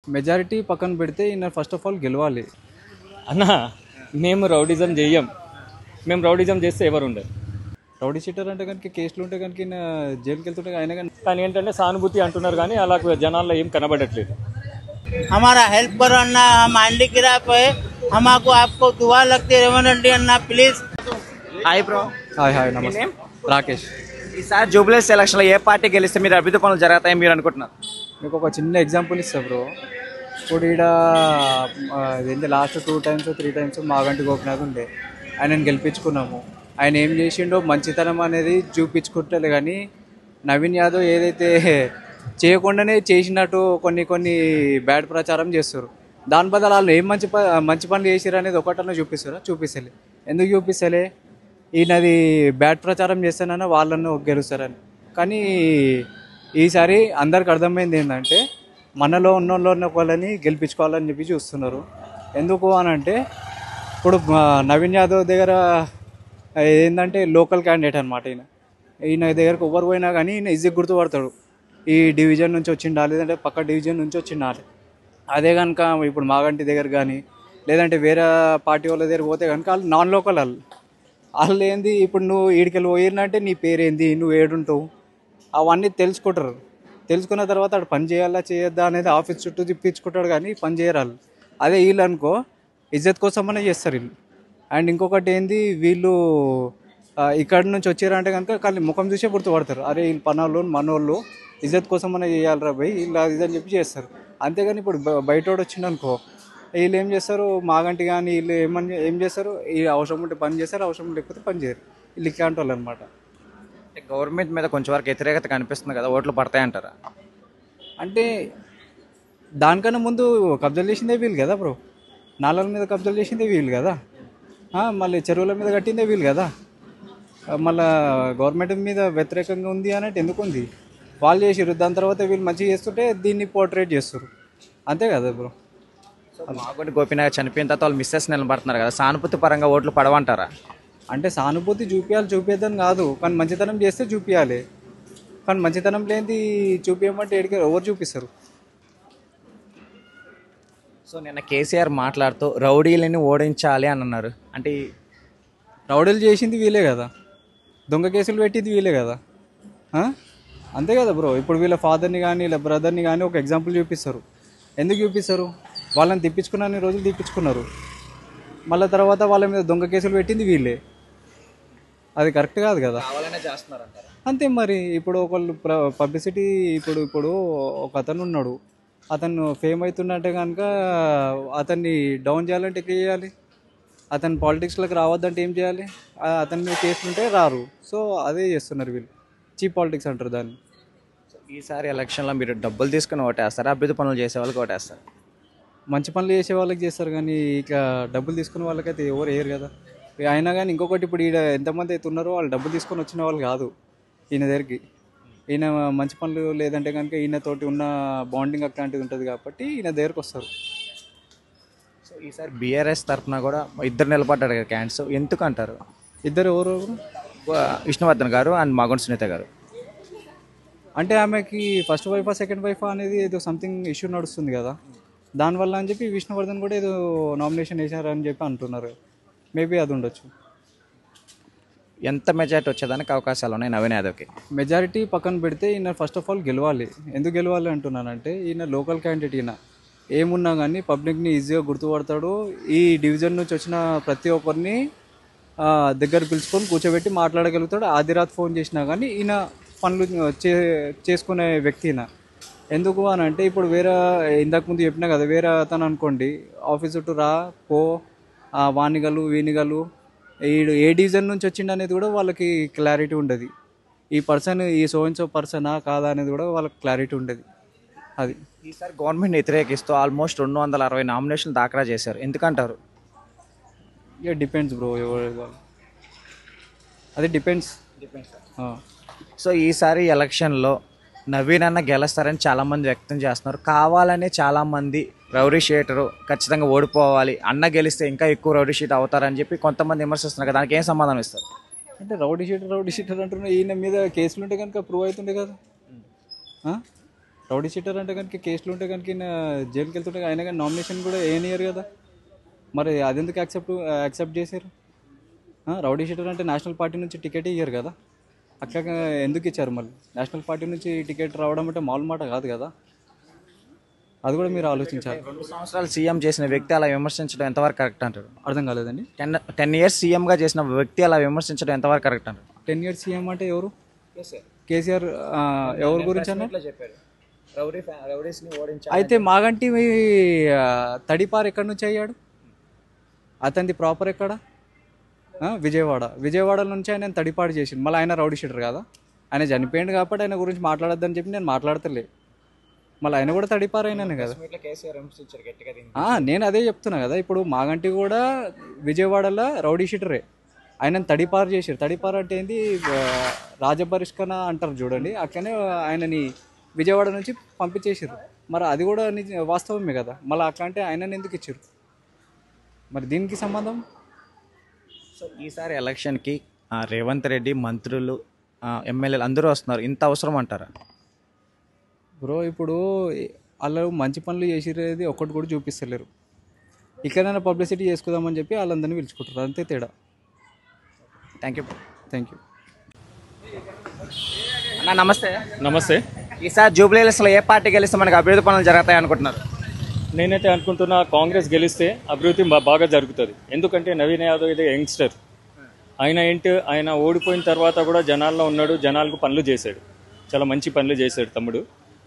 Majority పక్కన పెడితే ఈయన ఫస్ట్ ఆఫ్ ఆల్ గెలవాలి. అన్న మేము రౌడిజం చెయ్యం. మేము రౌడిజం చేస్తే ఎవరు ఉండరు. రౌడీ షీటర్ అంటే కనుక కేసులు ఉంటే కనుక ఈయన జైలుకి వెళ్తుంటే ఆయన కానీ కానీ ఏంటంటే సానుభూతి అంటున్నారు కానీ అలా జనాల్లో ఏం కనబడట్లేదు. हमारा हेल्प करो अन्ना, हम हैंडीक्राफ्ट है, हमको आपको दुआ लगती है रेवंत रेड्डी अन्ना please. Hi bro, hi hi నమస్తే. రాకేష్. ఈసారి జూబ్లీస్ ఎలక్షన్లో ఏ పార్టీ గెలిస్తే మీరు అభివృద్ధి పనులు జరుగుతాయని మీరు అనుకుంటున్నారు? మీకు ఒక చిన్న ఎగ్జాంపుల్ ఇస్తా బ్రో. ఇప్పుడు ఈడ ఏంటి last 2 times 3 times Maganti Gopinath ఉండే, ఆయనను గెలిపించుకున్నాము. ఆయన ఏం చేసిండో మంచితనం అనేది చూపించుకుంటలే. కానీ నవీన్ యాదవ్ ఏదైతే చేయకుండానే చేసినట్టు కొన్ని బ్యాడ్ ప్రచారం చేస్తారు. దాని బదులు వాళ్ళు ఏం మంచి పనులు చేసారు అనేది ఒకటన్నా చూపిస్తారా? చూపిస్తలే. ఎందుకు చూపిస్తలే? ఈయనది బ్యాడ్ ప్రచారం చేస్తానన్నా వాళ్ళను గెలుస్తారని. కానీ ఈసారి అందరికి అర్థమైంది ఏంటంటే మనలో ఉన్న వాళ్ళని గెలిపించుకోవాలని చెప్పి చూస్తున్నారు. ఎందుకు అని అంటే ఇప్పుడు నవీన్ యాదవ్ దగ్గర ఏంటంటే లోకల్ క్యాండిడేట్ అనమాట. ఈయన దగ్గరకు ఎవరు పోయినా కానీ ఈయన ఈజీగా గుర్తుపడతాడు. ఈ డివిజన్ నుంచి వచ్చిండా, లేదంటే పక్క డివిజన్ నుంచి వచ్చిండా. అదే కనుక ఇప్పుడు మాగంటి దగ్గర కానీ లేదంటే వేరే పార్టీ వాళ్ళ దగ్గర పోతే కనుక వాళ్ళు నాన్ లోకల్ వాళ్ళు ఏంది, ఇప్పుడు నువ్వు ఈడికెళ్ళి పోయినంటే నీ పేరేంది, నువ్వు ఏడుంటావు, అవన్నీ తెలుసుకుంటారు. తెలుసుకున్న తర్వాత అక్కడ పని చేయాలా చేయొద్దా అనేది ఆఫీస్ చుట్టూ తిప్పించుకుంటాడు కానీ పని చేయరాలు. అదే వీళ్ళు అనుకో ఇజ్జత్ కోసమనే చేస్తారు వీళ్ళు. అండ్ ఇంకొకటి ఏంది, వీళ్ళు ఇక్కడ నుంచి వచ్చారంటే కనుక కానీ ముఖం చూసే గుర్తుపడతారు. అరే వీళ్ళు పనోళ్ళు మనోళ్ళు, ఇజ్జత్ కోసమనే చేయాలరా భయ్ వీళ్ళు ఇదని చెప్పి చేస్తారు. అంతేగాని ఇప్పుడు బయటోడు వచ్చిండనుకో వీళ్ళు ఏం చేస్తారు, మాగంటి కానీ వీళ్ళు ఏం చేస్తారు, ఈ అవసరం ఉంటే పని చేస్తారు, అవసరం లేకపోతే పని చేయరు. వీళ్ళు ఇట్లాంటి వాళ్ళు అనమాట. గవర్నమెంట్ మీద కొంచెం వరకు వ్యతిరేకత కనిపిస్తుంది కదా, ఓట్లు పడతాయంటారా? అంటే దానికన్నా ముందు కబ్జాలు చేసిందే వీళ్ళు కదా బ్రో. నాలాల మీద కబ్జాలు చేసిందే వీళ్ళు కదా. మళ్ళీ చెరువుల మీద కట్టిందే వీళ్ళు కదా. మళ్ళీ గవర్నమెంట్ మీద వ్యతిరేకంగా ఉంది అన్నట్టు ఎందుకు ఉంది? వాళ్ళు చేసారు, దాని తర్వాత వీళ్ళు మంచిగా చేస్తుంటే దీన్ని పోర్ట్రేట్ చేస్తారు. అంతే కదా బ్రో. మాగంటి గోపినాథ్ చనిపోయిన తర్వాత వాళ్ళు మిస్సెస్ నిలబడుతున్నారు కదా, సానుభూతి పరంగా ఓట్లు పడవంటారా? అంటే సానుభూతి చూపించద్దని కాదు, కానీ మంచితనం చేస్తే చూపించాలి. కానీ మంచితనం లేనిది చూపించమంటే ఎవరు చూపిస్తారు? సో నిన్న కేసీఆర్ మాట్లాడుతూ రౌడీలని ఓడించాలి అని అన్నారు. అంటే రౌడీలు చేసింది వీళ్ళే కదా, దొంగ కేసులు పెట్టింది వీళ్ళే కదా. అంతే కదా బ్రో. ఇప్పుడు వీళ్ళ ఫాదర్ని కానీ వీళ్ళ బ్రదర్ని కానీ ఒక ఎగ్జాంపుల్ చూపిస్తారు. ఎందుకు చూపిస్తారు? వాళ్ళని తిప్పించుకున్న రోజులు తిప్పించుకున్నారు, మళ్ళీ తర్వాత వాళ్ళ మీద దొంగ కేసులు పెట్టింది వీళ్ళే. అది కరెక్ట్ కాదు కదా. అంతే మరి. ఇప్పుడు ఒకళ్ళు పబ్లిసిటీ, ఇప్పుడు ఒక అతను ఉన్నాడు, అతను ఫేమ్ అవుతున్నట్టే కనుక అతన్ని డౌన్ చేయాలంటే ఎట్లా చేయాలి? అతను పాలిటిక్స్లోకి రావద్దంటే ఏం చేయాలి? అతని మీద కేసులుంటే రారు. సో అదే చేస్తున్నారు వీళ్ళు, చీప్ పాలిటిక్స్ అంటారు దాన్ని. ఈసారి ఎలక్షన్లో మీరు డబ్బులు తీసుకుని ఓటేస్తారా, అభివృద్ధి పనులు చేసే వాళ్ళకి ఓటేస్తారు? మంచి పనులు చేసే వాళ్ళకి చేస్తారు కానీ ఇక డబ్బులు తీసుకునే వాళ్ళకైతే ఎవరు వేయరు కదా. అయినా కానీ ఇంకొకటి, ఇప్పుడు ఈడ ఎంతమంది అయితే ఉన్నారో వాళ్ళు డబ్బులు తీసుకొని వచ్చిన వాళ్ళు కాదు ఈయన దగ్గరికి. ఈయన మంచి పనులు లేదంటే కనుక ఈయనతోటి ఉన్న బాండింగ్ అట్లాంటిది ఉంటుంది కాబట్టి ఈయన దగ్గరకు వస్తారు. సో ఈసారి బీఆర్ఎస్ తరఫున కూడా ఇద్దరు నిలబడ్డారు కదా క్యాండిడేట్స్, ఎందుకు అంటారు? ఇద్దరు ఎవరు? విష్ణువర్ధన్ గారు అండ్ మాగంటి సునీత గారు. అంటే ఆమెకి ఫస్ట్ వైఫా సెకండ్ వైఫా అనేది ఏదో సంథింగ్ ఇష్యూ నడుస్తుంది కదా, దానివల్ల అని చెప్పి విష్ణువర్ధన్ కూడా ఏదో నామినేషన్ వేశారని చెప్పి అంటున్నారు. మేబీ అది ఉండొచ్చు. ఎంత మెజారిటీ వచ్చేదానికి అవకాశాలు ఉన్నాయి నవీన్ యాదవ్కి? మెజారిటీ పక్కన పెడితే ఈయన ఫస్ట్ ఆఫ్ ఆల్ గెలవాలి. ఎందుకు గెలవాలి అంటున్నానంటే ఈయన లోకల్ క్యాండిడేట్. ఈయన ఏమున్నా కానీ పబ్లిక్ని ఈజీగా గుర్తుపడతాడు. ఈ డివిజన్ నుంచి వచ్చిన ప్రతి ఒక్కరిని దగ్గర పిలుచుకొని కూర్చోబెట్టి మాట్లాడగలుగుతాడు. ఆదిరాత్ ఫోన్ చేసినా కానీ ఈయన పనులు చేసుకునే వ్యక్తి ఈయన. ఎందుకు అని అంటే ఇప్పుడు వేరే ఇంతకుముందు చెప్పినా కదా, వేరే అతను అనుకోండి ఆఫీస్ చుట్టూ రా పో వానిగలు వీనిగలు, ఈడు ఏ డివిజన్ నుంచి వచ్చిండు అనేది కూడా వాళ్ళకి క్లారిటీ ఉండదు. ఈ పర్సన్ ఈ సో పర్సనా కాదా అనేది కూడా వాళ్ళకి క్లారిటీ ఉండదు. అది ఈసారి గవర్నమెంట్ వ్యతిరేకిస్తూ ఆల్మోస్ట్ 260 నామినేషన్లు దాఖలా చేశారు, ఎందుకంటారు? ఇక డిపెండ్స్ బ్రో, అది డిపెండ్స్. సో ఈసారి ఎలక్షన్లో నవీన్ అన్న గెలుస్తారని చాలామంది వ్యక్తం చేస్తున్నారు. కావాలని చాలామంది రౌడీ షీటరు ఖచ్చితంగా ఓడిపోవాలి, అన్న గెలిస్తే ఇంకా ఎక్కువ రౌడీ షీట్ అవుతారని చెప్పి కొంతమంది విమర్శిస్తున్నారు కదా, దానికి ఏం సమాధానం ఇస్తారు? అంటే రౌడీ షీటర్ అంటున్నా, ఈయన మీద కేసులు ఉంటే కనుక ప్రూవ్ అవుతుండే కదా. రౌడీ షీటర్ అంటే కనుక కేసులు ఉంటే కనుక జైలుకి వెళ్తుంటే అయినా కానీ నామినేషన్ కూడా ఏనియర్ కదా, మరి అదెందుకు యాక్సెప్ట్ చేశారు? రౌడీ షీటర్ అంటే నేషనల్ పార్టీ నుంచి టికెట్ ఇయ్యారు కదా, అట్లా ఎందుకు ఇచ్చారు? మళ్ళీ నేషనల్ పార్టీ నుంచి టికెట్ రావడం అంటే మామూలు మాట కాదు కదా, అది కూడా మీరు ఆలోచించాలి. 2 సంవత్సరాలు సీఎం చేసిన వ్యక్తి అలా విమర్శించడం ఎంతవరకు కరెక్ట్ అంటారు? అర్థం కాలేదండి. 10 years సీఎంగా చేసిన వ్యక్తి అలా విమర్శించడం ఎంతవరకు కరెక్ట్ అంటారు? 10 years సీఎం అంటే ఎవరు? కేసీఆర్. ఎవరి గురించి అన్న? అయితే మాగంటి తడిపారు ఎక్కడి నుంచి అయ్యాడు? అతనిది ప్రాపర్ ఎక్కడ? విజయవాడ నుంచి ఆయన తడిపాడు చేసిండు. మళ్ళీ ఆయన రౌడీ షీటర్ కదా, ఆయన చనిపోయింది కాబట్టి ఆయన గురించి మాట్లాడొద్దని చెప్పి నేను మాట్లాడతలే. మళ్ళీ ఆయన కూడా తడిపారైనానే కదా. నేను అదే చెప్తున్నా కదా, ఇప్పుడు మాగంటి కూడా విజయవాడలో రౌడీ షీటరే, ఆయన తడిపారు చేసారు. తడిపారు అంటే ఏంది? రాజబహిష్కరణ అంటారు చూడండి, అట్లనే ఆయనని విజయవాడ నుంచి పంపించేసారు. మరి అది కూడా వాస్తవమే కదా, మళ్ళీ అట్లా అంటే ఆయనని ఎందుకు ఇచ్చారు? మరి దీనికి సంబంధం? సో ఈసారి ఎలక్షన్కి రేవంత్ రెడ్డి, మంత్రులు, ఎమ్మెల్యేలు అందరూ వస్తున్నారు, ఇంత అవసరం అంటారా? బ్రో ఇప్పుడు వాళ్ళు మంచి పనులు చేసేది ఒక్కటి కూడా చూపిస్తలేరు. ఇక్కడైనా పబ్లిసిటీ చేసుకుందామని చెప్పి వాళ్ళందరినీ పిలుచుకుంటారు, అంతే తేడా. Thank you. అన్న నమస్తే. నమస్తే. ఈసారి జూబ్లీహిల్స్లో ఏ పార్టీ గెలిస్తే మనకు అభివృద్ధి పనులు జరుగుతాయి అనుకుంటున్నారు? నేనైతే అనుకుంటున్నా కాంగ్రెస్ గెలిస్తే అభివృద్ధి బాగా జరుగుతుంది. ఎందుకంటే నవీన్ యాదవ్ ఇది యంగ్స్టర్, ఆయన ఓడిపోయిన తర్వాత కూడా జనాల్లో ఉన్నాడు, జనాలకు పనులు చేశాడు, చాలా మంచి పనులు చేశాడు తమ్ముడు.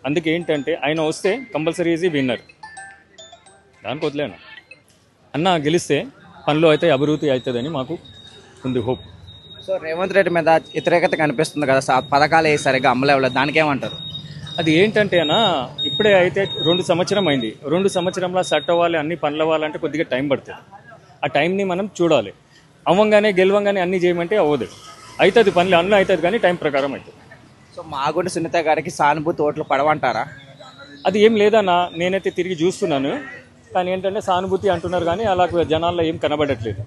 అందుకే ఏంటంటే ఆయన వస్తే కంపల్సరీ ఈజీ విన్నర్, దానికి వదిలేను. అన్న గెలిస్తే పనులు అయితే అభివృద్ధి అవుతుందని మాకు ఉంది హోప్. సో రేవంత్ రెడ్డి మీద వ్యతిరేకత కనిపిస్తుంది కదా, పథకాలు సరిగా అమలేవలేదు, దానికి ఏమంటారు? అది ఏంటంటే అన్న ఇప్పుడే అయితే 2 సంవత్సరం అయింది. 2 సంవత్సరంలో సెట్ అవ్వాలి, అన్ని పనులు అవ్వాలంటే కొద్దిగా టైం పడుతుంది. ఆ టైంని మనం చూడాలి. అవ్వంగానే గెలవంగానే అన్నీ చేయమంటే అవ్వదు. అవుతుంది పనులు అన్నీ అవుతుంది, కానీ టైం ప్రకారం అవుతుంది. సో మాగుంట సునీత గారికి సానుభూతి ఓట్లు పడవంటారా? అది ఏం లేదన్న, నేనైతే తిరిగి చూస్తున్నాను, కానీ ఏంటంటే సానుభూతి అంటున్నారు, కానీ అలాగ జనాల్లో ఏం కనబడట్లేదు.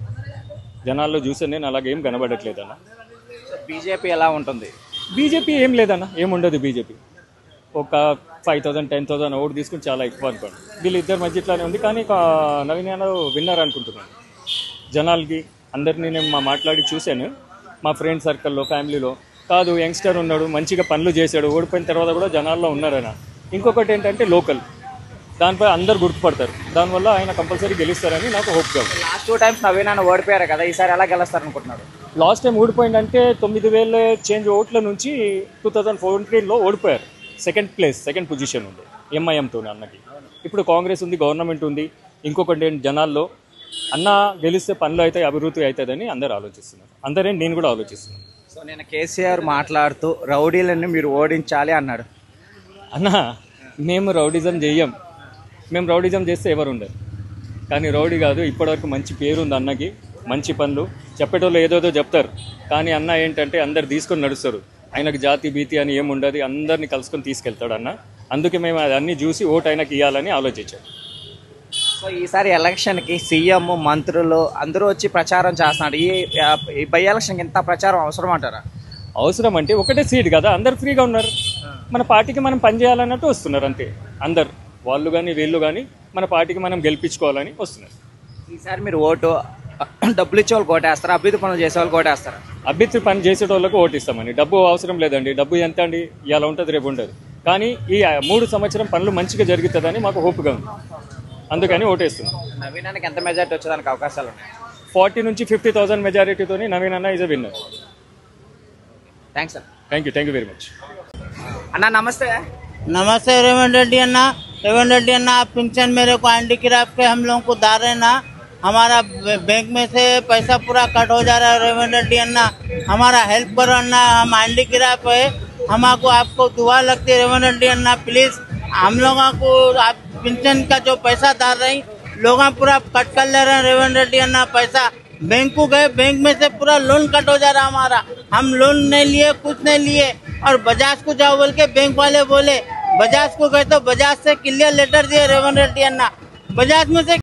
జనాల్లో చూసే నేను అలాగ ఏం కనబడట్లేదు అన్న. బీజేపీ ఎలా ఉంటుంది? బీజేపీ ఏం లేదన్న, ఏముండదు. బీజేపీ ఒక 5,000 10,000 ఓటు తీసుకుని చాలా ఎక్కువ అనుకోండి. వీళ్ళిద్దరి మధ్య ఇట్లానే ఉంది, కానీ నవీన్ యాదవ్ విన్నర్ అనుకుంటున్నాను. జనాలకి అందరినీ నేను మాట్లాడి చూశాను, మా ఫ్రెండ్ సర్కిల్లో, ఫ్యామిలీలో. కాదు యంగ్స్టర్ ఉన్నాడు, మంచిగా పనులు చేశాడు, ఓడిపోయిన తర్వాత కూడా జనాల్లో ఉన్నారైనా. ఇంకొకటి ఏంటంటే లోకల్, దానిపై అందరు గుర్తుపడతారు, దానివల్ల ఆయన కంపల్సరీ గెలుస్తారని నాకు హోప్గా ఉంది. లాస్ట్ 2 times నవీన్ అన్న ఓడిపోయారు కదా, ఈసారి ఎలా గెలుస్తారనుకుంటున్నారు? లాస్ట్ టైం ఓడిపోయిందంటే 9,000 చేంజ్ ఓట్ల నుంచి 2014లో ఓడిపోయారు. సెకండ్ పొజిషన్ ఉంది ఎంఐఎంతో అన్నకి. ఇప్పుడు కాంగ్రెస్ ఉంది, గవర్నమెంట్ ఉంది. ఇంకొకటి జనాల్లో అన్న గెలిస్తే పనులు అయితే అభివృద్ధి అవుతుందని అందరు ఆలోచిస్తున్నారు. నేను కూడా ఆలోచిస్తున్నాను. సో నేను కేసీఆర్ మాట్లాడుతూ రౌడీలను మీరు ఓడించాలి అన్నాడు. అన్న మేము రౌడిజం చెయ్యం, మేము రౌడిజం చేస్తే ఎవరు ఉండరు. కానీ రౌడీ కాదు, ఇప్పటివరకు మంచి పేరు ఉంది అన్నకి, మంచి పనులు చెప్పేటోళ్ళు ఏదోదో చెప్తారు, కానీ అన్న ఏంటంటే అందరు తీసుకొని నడుస్తారు. ఆయనకు జాతి భీతి అని ఏముండదు, అందరినీ కలుసుకొని తీసుకెళ్తాడు అన్న. అందుకే మేము అన్నీ చూసి ఓటు ఆయనకి ఇవ్వాలని ఆలోచించాం. సో ఈసారి ఎలక్షన్కి సీఎం, మంత్రులు అందరూ వచ్చి ప్రచారం చేస్తున్నారు. ఈ బై ఎలక్షన్కి ఇంత ప్రచారం అవసరం అంటారా? అవసరం అంటే ఒకటే సీట్ కదా, అందరు ఫ్రీగా ఉన్నారు, మన పార్టీకి మనం పనిచేయాలన్నట్టు వస్తున్నారు అంతే. అందరు వాళ్ళు కానీ వీళ్ళు కానీ మన పార్టీకి మనం గెలిపించుకోవాలని వస్తున్నారు. ఈసారి మీరు ఓటు డబ్బులు ఇచ్చే వాళ్ళు కోటేస్తారా, అభివృద్ధి పనులు చేసే వాళ్ళు కోటేస్తారా? అభ్యర్థి పని చేసేటోళ్ళకు ఓటు ఇస్తామని. డబ్బు అవసరం లేదండి, డబ్బు ఎంత అండి, ఇలా ఉంటుంది రేపు ఉండదు. కానీ ఈ 3 సంవత్సరం పనులు మంచిగా జరుగుతుందని మాకు హోప్గా ఉంది, అందుకని ఓటేస్తున్నాం. నవీన్ అన్నకి ఎంత మెజార్టీ వచ్చేదానికి అవకాశాలు ఉన్నాయి? 40 నుంచి 50,000 మెజారిటీతో నవీన్ అన్న is a winner. Thanks sir. Thank you very much. అన్న నమస్తే. नमस्ते रेवंत रेड्डी अन्ना आप पेंशन मेरे को हैंडीक्राफ्ट के हम लोगों को दार है ना, हमारा बैंक में से पैसा पूरा कट हो जा रहा है। रेवंत रेड्डी अन्ना हमारा हेल्प करो अन्ना, हम हैंडीक्राफ्ट है, हमको आपको दुआ लगती है। रेवंत रेड्डी अन्ना प्लीज हम लोगों को आप पेंशन का जो पैसा दार रही लोग पूरा कट कर ले रहे हैं। रेवंत रेड्डी अन्ना पैसा बैंक को गए, बैंक में से पूरा लोन कट हो जा रहा हमारा, हम लोन नहीं लिए, कुछ नहीं लिए। और बजाज को जाओ बोल के बैंक वाले बोले, बजाज को गए तो बजाज से क्लियर लेटर दिए रेवंत रेड्डी अन्ना, बजाज में से